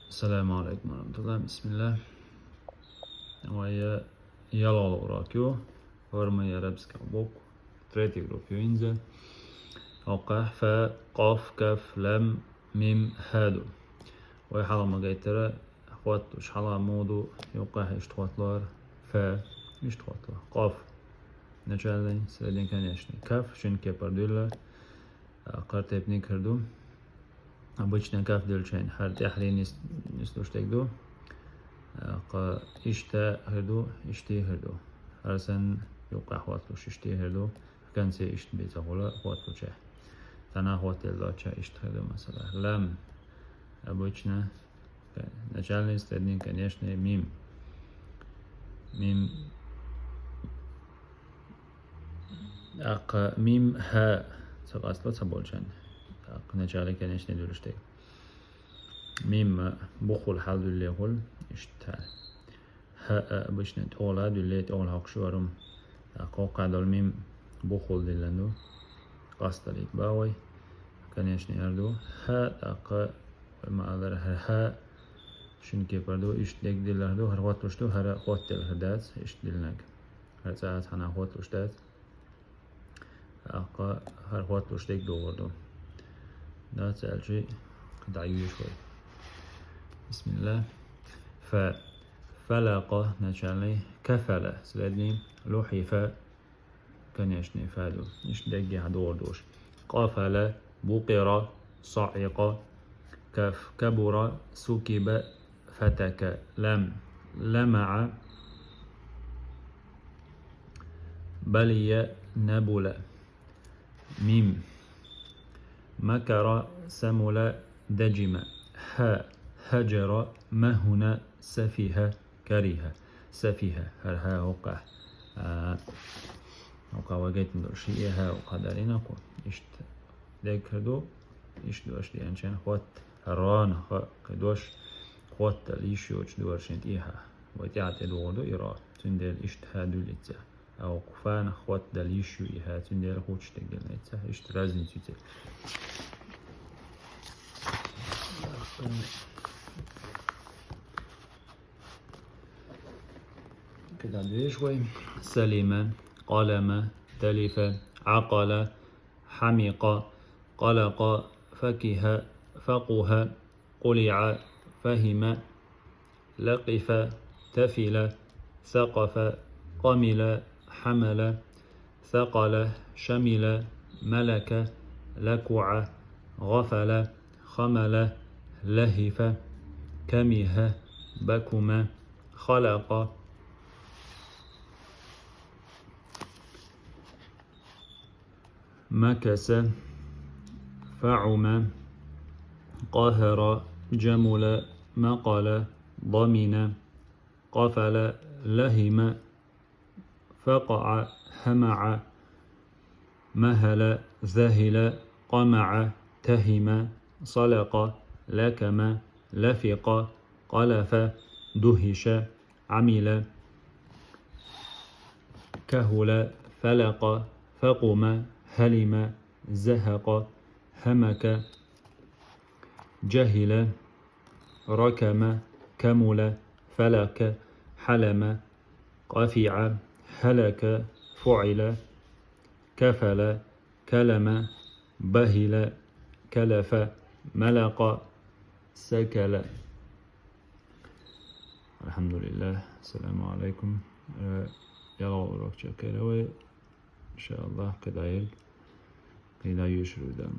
السلام عليكم ورحمة الله. بسم الله. وهي يلا وراكيو ورما يربسك بوك تريتي جروب ينزل وقح فا قاف كاف لم ميم هادو وهي حالا ما جايترا اخوات وش حالا مودو يوقح اشتخواتلار فا اشتخواتلار قاف نجالي سردين كان يشني كاف شن كبردولا قرت ابني كردو обычно كاف دلشين حرت احري نسلوش تكدو قا اشتا هردو اشتي هردو هرسن يوقع خواتلوش اشتي هردو كان سي اشت بيتا غولا خواتلو چه تنا خواتل لا چه اشت هردو مثلا لم обычно начальный стадник конечно мим اق ميم ها سقاصلو سبولشان اق начальный конечно دولشتي ميم بخل حال دولي هول اشتها ها обычно تولا دولي تول هاكشورم قوقع دول ميم بخل دلندو قاستليك باوي конечно يردو ها اق ما أقدر ها شن كي بردو إيش ديك دلندو هر وقت لشتو هر وقت الهدات إيش دلناك هر ساعات هنا وقت لشتات اق هر وقت لشتيك دوردو ده سأل شيء دعيو شوي. بسم الله. فلق نشالي كفل سلدني لوحي كان يشني فادو إيش دقي هدور دوش قافل بقر صعق كف كبر سكب فتك لمع بلي نبل ميم مكر سمل دجم هجر مهن سفيه كريه سفيه هرها وقع وقع وقت شيئها وقدرين أكو إشت ذكردو إشت دوش دي أنشان خوات هران قدوش خوات ليشيوش دوشنت إيها وتعت دوردو إيرا تندل إشت هادو لتسا أو قفان خوات دليشيو إيها تندل خوتش تقل لتسا إشت رازن تيتل كده عندي شوي سليم قلم تلف عقل حمق قلق فكه فقه قلع فهم لقف تفل ثقف قمل حمل ثقل شمل ملك لكع غفل خمل لهف كمه بكم خلق مكس فعم قهر جمل مقل ضمن قفل لهم فقع همع مهل ذهل قمع تهم صلق لكم لفق قلف دهش عمل كهل فلق فقم هلم زهق همك جهل ركم كمل فلك حلم قفع هلك فعل كفل كلم بهل كلف ملق سكل. الحمد لله. السلام عليكم. يلا وراك شكراً إن شاء الله كذا يشرو دم.